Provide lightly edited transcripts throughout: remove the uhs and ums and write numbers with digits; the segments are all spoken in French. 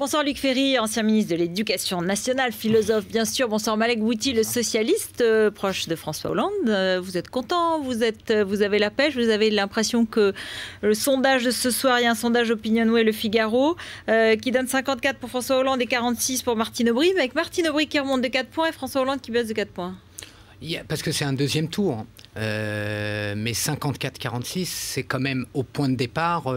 Bonsoir Luc Ferry, ancien ministre de l'Éducation nationale, philosophe bien sûr. Bonsoir Malek Bouti, le socialiste proche de François Hollande. Vous êtes content, vous avez la pêche, vous avez l'impression que le sondage de ce soir, il y a un sondage Opinionway Le Figaro qui donne 54 pour François Hollande et 46 pour Martine Aubry, mais avec Martine Aubry qui remonte de 4 points et François Hollande qui baisse de 4 points. Parce que c'est un deuxième tour. Mais 54-46, c'est quand même au point de départ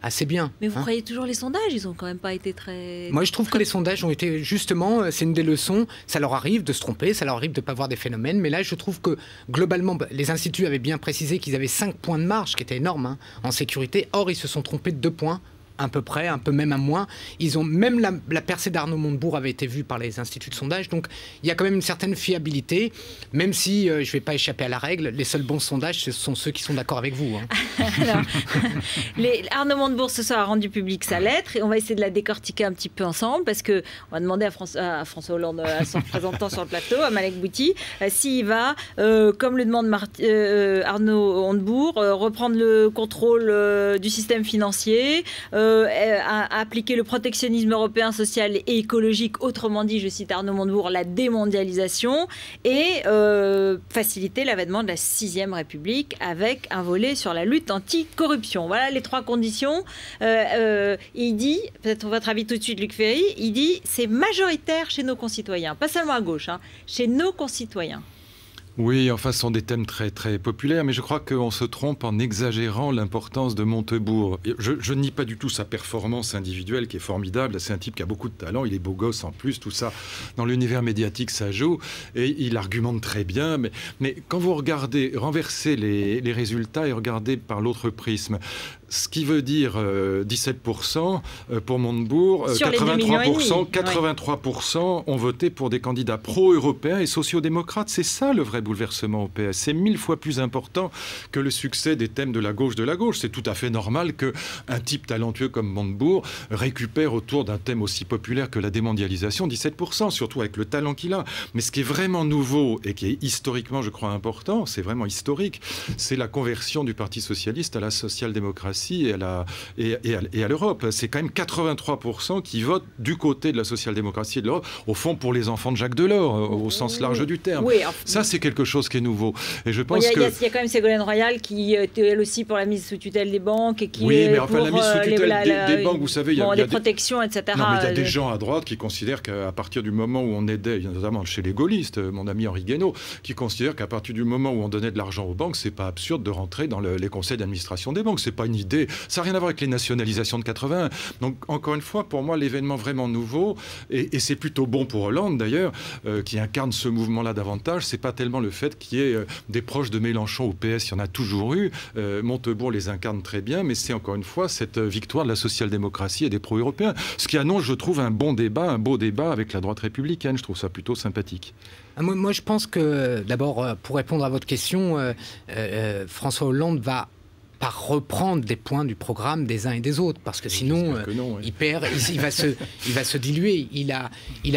assez bien. Mais vous croyez toujours les sondages? Ils n'ont quand même pas été très... Moi, je trouve que les sondages ont été justement, c'est une des leçons. Ça leur arrive de se tromper, ça leur arrive de ne pas voir des phénomènes. Mais là, je trouve que globalement, les instituts avaient bien précisé qu'ils avaient 5 points de marge, qui était énorme en sécurité. Or, ils se sont trompés de 2 points. À peu près, un peu même à moins. Ils ont même la percée d'Arnaud Montebourg avait été vue par les instituts de sondage. Donc, il y a quand même une certaine fiabilité, même si je ne vais pas échapper à la règle. Les seuls bons sondages, ce sont ceux qui sont d'accord avec vous. Alors, Arnaud Montebourg, ce soir, a rendu public sa lettre et on va essayer de la décortiquer un petit peu ensemble parce qu'on va demander à François Hollande, à son représentant sur le plateau, à Malek Bouti, s'il va, comme le demande Arnaud Montebourg, reprendre le contrôle du système financier, à appliquer le protectionnisme européen, social et écologique, autrement dit, je cite Arnaud Montebourg, la démondialisation, et faciliter l'avènement de la 6e République avec un volet sur la lutte anti-corruption. Voilà les 3 conditions. Il dit, peut-être votre avis tout de suite Luc Ferry, il dit c'est majoritaire chez nos concitoyens, pas seulement à gauche, chez nos concitoyens. Oui, enfin, ce sont des thèmes très, très populaires, mais je crois qu'on se trompe en exagérant l'importance de Montebourg. Je nie pas du tout sa performance individuelle qui est formidable. C'est un type qui a beaucoup de talent, il est beau gosse en plus, tout ça. Dans l'univers médiatique, ça joue, et il argumente très bien. Mais quand vous regardez, renversez les résultats et regardez par l'autre prisme, ce qui veut dire 17% pour Montebourg, 83% ont voté pour des candidats pro-européens et sociodémocrates. C'est ça le vrai bouleversement au PS. C'est 1000 fois plus important que le succès des thèmes de la gauche de la gauche. C'est tout à fait normal qu'un type talentueux comme Montebourg récupère autour d'un thème aussi populaire que la démondialisation 17%, surtout avec le talent qu'il a. Mais ce qui est vraiment nouveau et qui est historiquement, je crois, important, c'est vraiment historique, c'est la conversion du Parti socialiste à la social-démocratie et à l'Europe. C'est quand même 83% qui votent du côté de la social-démocratie et de l'Europe, au fond pour les enfants de Jacques Delors, au sens large du terme. Oui, ça, c'est quelque chose qui est nouveau. Et je pense il y a quand même Ségolène Royal qui était elle aussi pour la mise sous tutelle des banques et qui oui, mais enfin, la mise sous tutelle des banques, vous savez, il y a des protections, etc. Non, mais il y a des gens à droite qui considèrent qu'à partir du moment où on aidait, notamment chez les gaullistes, mon ami Henri Guénaud, qui considère qu'à partir du moment où on donnait de l'argent aux banques, c'est pas absurde de rentrer dans les conseils d'administration des banques. C'est pas une idée. Ça n'a rien à voir avec les nationalisations de 80. Donc, encore une fois, pour moi, l'événement vraiment nouveau, et c'est plutôt bon pour Hollande d'ailleurs, qui incarne ce mouvement-là davantage, c'est pas tellement le fait qu'il y ait des proches de Mélenchon au PS, il y en a toujours eu. Montebourg les incarne très bien, mais c'est encore une fois cette victoire de la social-démocratie et des pro-européens. Ce qui annonce, je trouve, un beau débat avec la droite républicaine. Je trouve ça plutôt sympathique. Moi, je pense que, d'abord, pour répondre à votre question, François Hollande va pas reprendre des points du programme des uns et des autres, parce que sinon, il perd, il va se diluer. Il a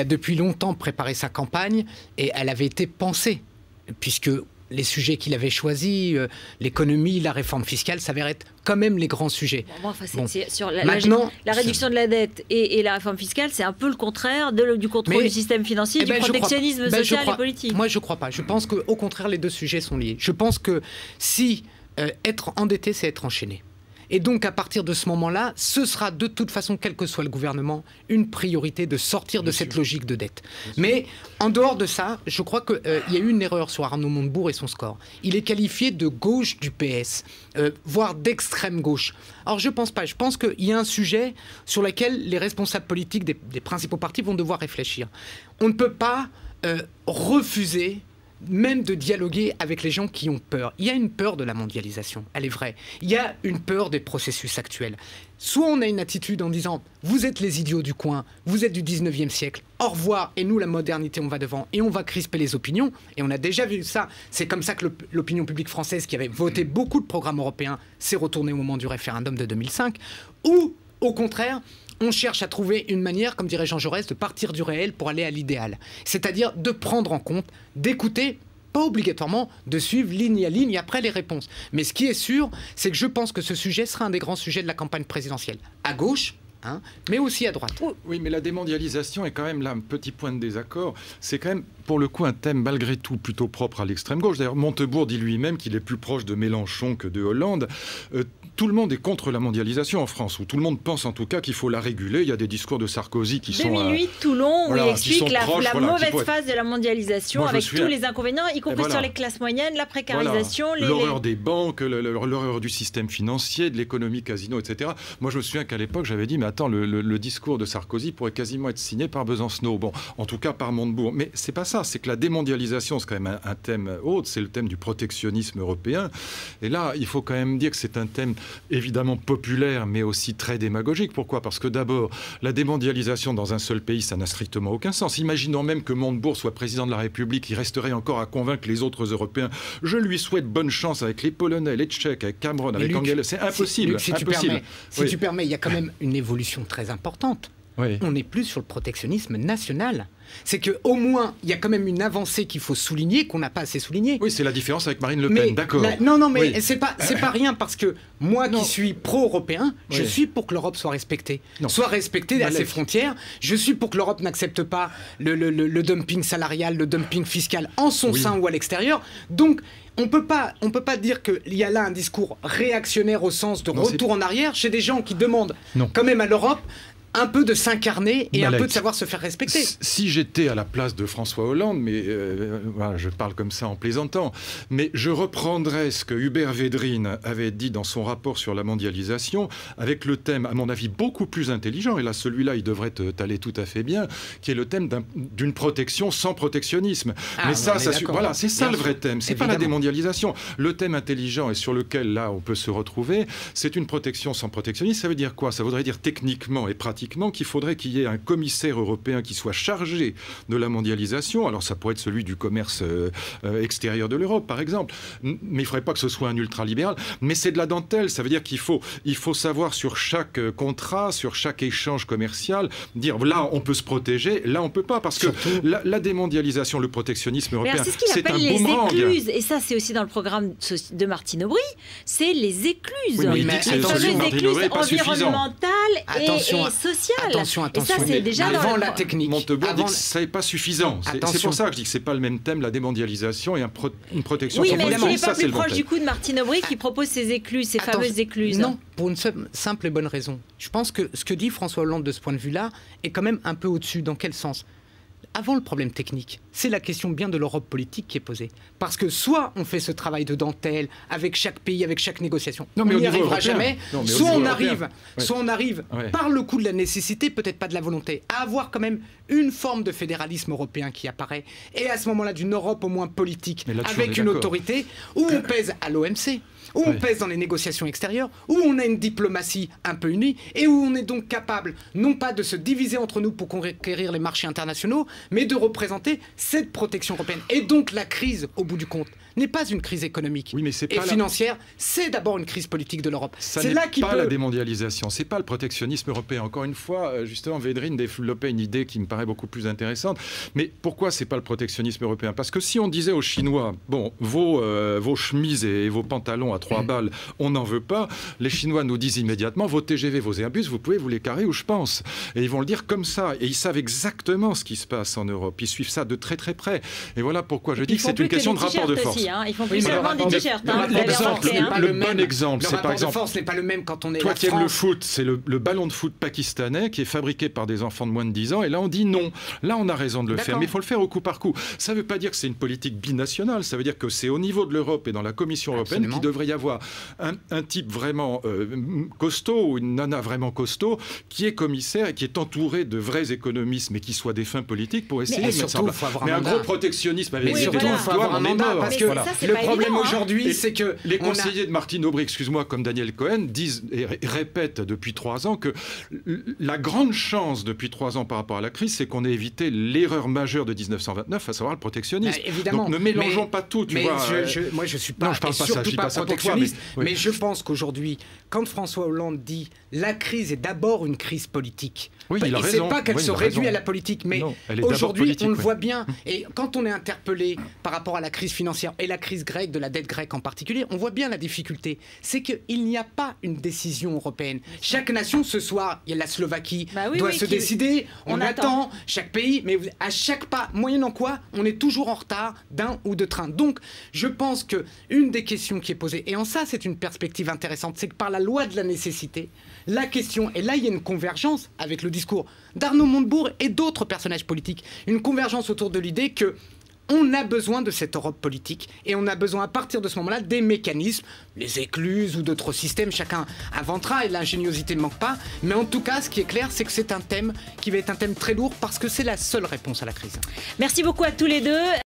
depuis longtemps préparé sa campagne, et elle avait été pensée, puisque les sujets qu'il avait choisis, l'économie, la réforme fiscale, s'avèrent être quand même les grands sujets. Sur la réduction de la dette et la réforme fiscale, c'est un peu le contraire du contrôle du système financier, du protectionnisme social et politique. Moi, je ne crois pas. Je pense qu'au contraire, les deux sujets sont liés. Je pense que si être endetté, c'est être enchaîné. Et donc, à partir de ce moment-là, ce sera de toute façon, quel que soit le gouvernement, une priorité de sortir de cette logique de dette. Mais en dehors de ça, je crois qu'il y a eu une erreur sur Arnaud Montebourg et son score. Il est qualifié de gauche du PS, voire d'extrême gauche. Alors, je ne pense pas. Je pense qu'il y a un sujet sur lequel les responsables politiques des principaux partis vont devoir réfléchir. On ne peut pas refuser même de dialoguer avec les gens qui ont peur. Il y a une peur de la mondialisation, elle est vraie. Il y a une peur des processus actuels. Soit on a une attitude en disant « vous êtes les idiots du coin, vous êtes du 19e siècle, au revoir, et nous, la modernité, on va devant, et on va crisper les opinions ». Et on a déjà vu ça. C'est comme ça que l'opinion publique française, qui avait voté beaucoup de programmes européens, s'est retournée au moment du référendum de 2005. Ou, au contraire, on cherche à trouver une manière, comme dirait Jean Jaurès, de partir du réel pour aller à l'idéal. C'est-à-dire de prendre en compte, d'écouter, pas obligatoirement de suivre ligne à ligne après les réponses. Mais ce qui est sûr, c'est que je pense que ce sujet sera un des grands sujets de la campagne présidentielle. À gauche, hein, mais aussi à droite. Oui, mais la démondialisation est quand même là un petit point de désaccord. C'est quand même, pour le coup, un thème malgré tout plutôt propre à l'extrême gauche. D'ailleurs, Montebourg dit lui-même qu'il est plus proche de Mélenchon que de Hollande. Tout le monde est contre la mondialisation en France, ou tout le monde pense en tout cas qu'il faut la réguler. Il y a des discours de Sarkozy qui sont... 2008, Toulon, où il explique la mauvaise être... phase de la mondialisation, avec tous les inconvénients, y compris sur les classes moyennes, la précarisation... L'horreur des banques, l'horreur du système financier, de l'économie casino, etc. Moi, je me souviens qu'à l'époque, j'avais dit, mais attends, le discours de Sarkozy pourrait quasiment être signé par Besancenot. Bon, en tout cas, par Montebourg. Mais c'est pas ça, c'est que la démondialisation, c'est quand même un thème autre, c'est le thème du protectionnisme européen. Et là, il faut quand même dire que c'est un thème évidemment populaire, mais aussi très démagogique. Pourquoi ? Parce que d'abord, la démondialisation dans un seul pays, ça n'a strictement aucun sens. Imaginons même que Montebourg soit président de la République, il resterait encore à convaincre les autres Européens. Je lui souhaite bonne chance avec les Polonais, les Tchèques, avec Cameron, avec Angela. C'est impossible. Luc, si tu permets, il y a quand même une évolution très importante. Oui. On n'est plus sur le protectionnisme national. C'est qu'au moins, il y a quand même une avancée qu'il faut souligner, qu'on n'a pas assez soulignée. Oui, c'est la différence avec Marine Le Pen, d'accord. Non, mais oui. c'est pas rien, parce que moi qui suis pro-européen, je suis pour que l'Europe soit respectée. Soit respectée à ses frontières. Je suis pour que l'Europe n'accepte pas le dumping salarial, le dumping fiscal en son sein ou à l'extérieur. Donc, on peut pas dire qu'il y a là un discours réactionnaire au sens de retour en arrière chez des gens qui demandent quand même à l'Europe un peu de s'incarner et un peu de savoir se faire respecter. Si j'étais à la place de François Hollande, mais voilà, je parle comme ça en plaisantant, mais je reprendrais ce que Hubert Védrine avait dit dans son rapport sur la mondialisation, avec le thème, à mon avis, beaucoup plus intelligent, et là, celui-là, il devrait t'aller tout à fait bien, qui est le thème d'une protection sans protectionnisme. Mais ça voilà, c'est ça le vrai thème, c'est pas la démondialisation. Le thème intelligent et sur lequel, là, on peut se retrouver, c'est une protection sans protectionnisme. Ça veut dire quoi ? Ça voudrait dire techniquement et pratiquement qu'il faudrait qu'il y ait un commissaire européen qui soit chargé de la mondialisation. Alors ça pourrait être celui du commerce extérieur de l'Europe, par exemple. Mais il ne faudrait pas que ce soit un ultralibéral. Mais c'est de la dentelle. Ça veut dire qu'il faut savoir sur chaque contrat, sur chaque échange commercial, dire là on peut se protéger, là on ne peut pas. Parce que la démondialisation, le protectionnisme européen, c'est un boomerang. Les écluses. Et ça, c'est aussi dans le programme de Martine Aubry. C'est les écluses. Oui, mais il dit que c'est celui de Martine Aubry pas suffisant. Et sociale. Attention. Et ça, c'est déjà avant la technique. Montebourg dit que ça n'est pas suffisant. C'est pour ça que je dis que ce n'est pas le même thème, la démondialisation et une protection. Oui, mais il n'est pas plus proche du coup de Martine Aubry qui propose ces écluses, ces fameuses écluses. Non, pour une simple et bonne raison. Je pense que ce que dit François Hollande de ce point de vue-là est quand même un peu au-dessus. Dans quel sens ? Avant le problème technique, c'est la question bien de l'Europe politique qui est posée. Parce que soit on fait ce travail de dentelle avec chaque pays, avec chaque négociation, on n'y arrivera jamais, soit on arrive par le coup de la nécessité, peut-être pas de la volonté, à avoir quand même une forme de fédéralisme européen qui apparaît, et à ce moment-là d'une Europe au moins politique, avec une autorité, où on pèse à l'OMC, où on pèse dans les négociations extérieures, où on a une diplomatie un peu unie, et où on est donc capable, non pas de se diviser entre nous pour conquérir les marchés internationaux, mais de représenter cette protection européenne. Et donc la crise, au bout du compte, n'est pas une crise économique et financière, c'est d'abord une crise politique de l'Europe. C'est là qu'il pas la démondialisation, c'est pas le protectionnisme européen. Encore une fois, justement, Védrine développait une idée qui me paraît beaucoup plus intéressante. Mais pourquoi c'est pas le protectionnisme européen ? Parce que si on disait aux Chinois, bon, vos chemises et vos pantalons à 3 balles, on n'en veut pas, les Chinois nous disent immédiatement, vos TGV, vos Airbus, vous pouvez vous les carrer où je pense. Et ils vont le dire comme ça. Et ils savent exactement ce qui se passe en Europe. Ils suivent ça de très très près. Et voilà pourquoi je dis que c'est une question de rapport de force. Ils font plus seulement des t-shirts. Le bon exemple, c'est par exemple... Le rapport de force n'est pas le même quand on est toi qui aimes le foot, c'est le ballon de foot pakistanais qui est fabriqué par des enfants de moins de 10 ans. Et là, on dit non. Là, on a raison de le faire. Mais il faut le faire au coup par coup. Ça ne veut pas dire que c'est une politique binationale. Ça veut dire que c'est au niveau de l'Europe et dans la Commission européenne qu'il devrait y avoir un type vraiment costaud ou une nana vraiment costaud qui est commissaire et qui est entouré de vrais économistes mais qui soient des fins politiques pour essayer de mettre ça en place. Mais un gros protectionnisme avec des territoires, on est mort. Parce que le problème aujourd'hui, c'est que les conseillers de Martine Aubry, excuse-moi, comme Daniel Cohen, disent et répètent depuis 3 ans que la grande chance depuis 3 ans par rapport à la crise, c'est qu'on ait évité l'erreur majeure de 1929, à savoir le protectionnisme. Évidemment. Donc ne mélangeons pas tout, tu vois. Moi, je suis pas. Non, je parle pas ça. Je dis pas ça pour protectionnistes. oui. Mais je pense qu'aujourd'hui, quand François Hollande dit la crise est d'abord une crise politique, oui, il a c'est raison. pas qu'elle Oui, se il a réduit raison. à la politique, mais Non, elle est d'abord aujourd'hui, politique, on le oui. voit bien. Et quand on est interpellé par rapport à la crise financière et la crise grecque, de la dette grecque en particulier, on voit bien la difficulté. C'est qu'il n'y a pas une décision européenne. Chaque nation, ce soir, il y a la Slovaquie, doit se décider. On attend chaque pays, mais à chaque pas, moyennant quoi, on est toujours en retard d'un ou deux trains. Donc, je pense que une des questions qui est posée, et en ça, c'est une perspective intéressante, c'est que par la loi de la nécessité, la question, et là, il y a une convergence avec le discours d'Arnaud Montebourg et d'autres personnages politiques, une convergence autour de l'idée que on a besoin de cette Europe politique et on a besoin à partir de ce moment-là des mécanismes, les écluses ou d'autres systèmes, chacun inventera et l'ingéniosité ne manque pas. Mais en tout cas, ce qui est clair, c'est que c'est un thème qui va être un thème très lourd parce que c'est la seule réponse à la crise. Merci beaucoup à tous les deux.